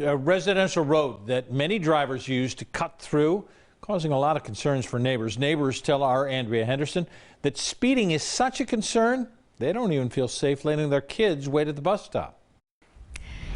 A residential road that many drivers use to cut through, causing a lot of concerns for neighbors. Neighbors tell our Andrea Henderson that speeding is such a concern, they don't even feel safe letting their kids wait at the bus stop.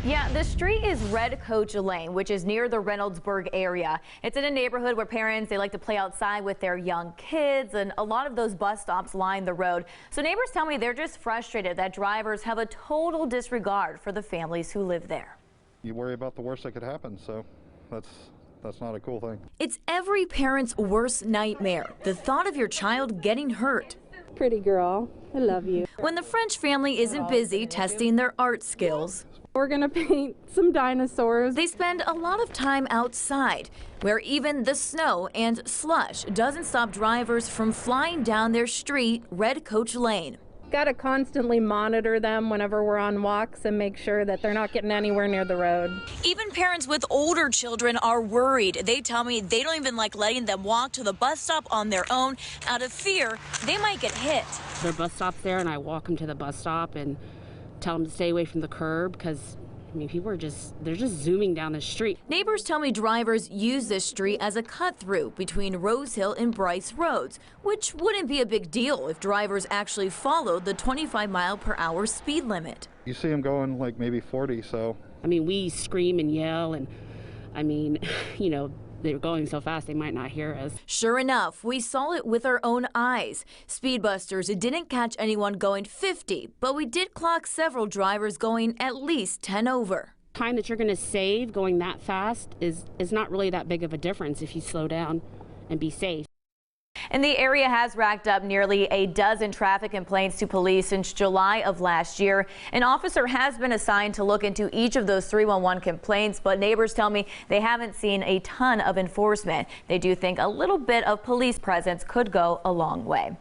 Yeah, the street is Red Coach Lane, which is near the Reynoldsburg area. It's in a neighborhood where parents, they like to play outside with their young kids, and a lot of those bus stops line the road. So neighbors tell me they're just frustrated that drivers have a total disregard for the families who live there. You worry about the worst that could happen, so that's not a cool thing. It's every parent's worst nightmare, the thought of your child getting hurt. Pretty girl, I love you. When the French family isn't busy testing their art skills, we're gonna paint some dinosaurs. they spend a lot of time outside, where even the snow and slush doesn't stop drivers from flying down their street, Red Coach Lane. Gotta constantly monitor them whenever we're on walks and make sure that they're not getting anywhere near the road. Even parents with older children are worried. They tell me they don't even like letting them walk to the bus stop on their own out of fear they might get hit. Their bus stop's there, and I walk them to the bus stop and tell them to stay away from the curb because, I mean, people are they're just zooming down the street. Neighbors tell me drivers use this street as a cut-through between Rose Hill and Bryce Roads, which wouldn't be a big deal if drivers actually followed the 25-mile-per-hour speed limit. You see them going like maybe 40, so. I mean, we scream and yell, and I mean, you know, they're going so fast they might not hear us. Sure enough, we saw it with our own eyes. Speedbusters didn't catch anyone going 50, but we did clock several drivers going at least 10 over. Time that you're going to save going that fast is not really that big of a difference if you slow down and be safe. And the area has racked up nearly a dozen traffic complaints to police since July of last year. An officer has been assigned to look into each of those 311 complaints, but neighbors tell me they haven't seen a ton of enforcement. They do think a little bit of police presence could go a long way.